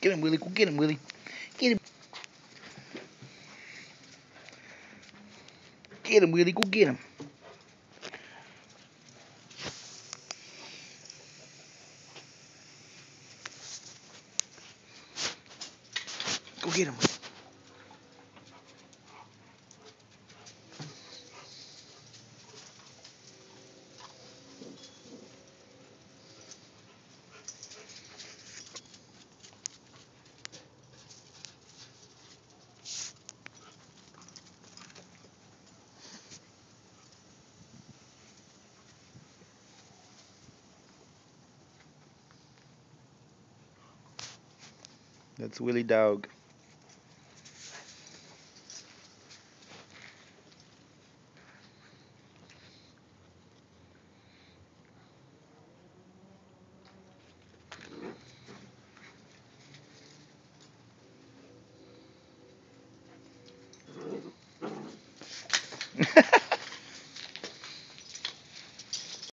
Get him, Willie. Go get him, Willie. Get him. Get him, Willie. Go get him. Go get him. That's Willie Dog.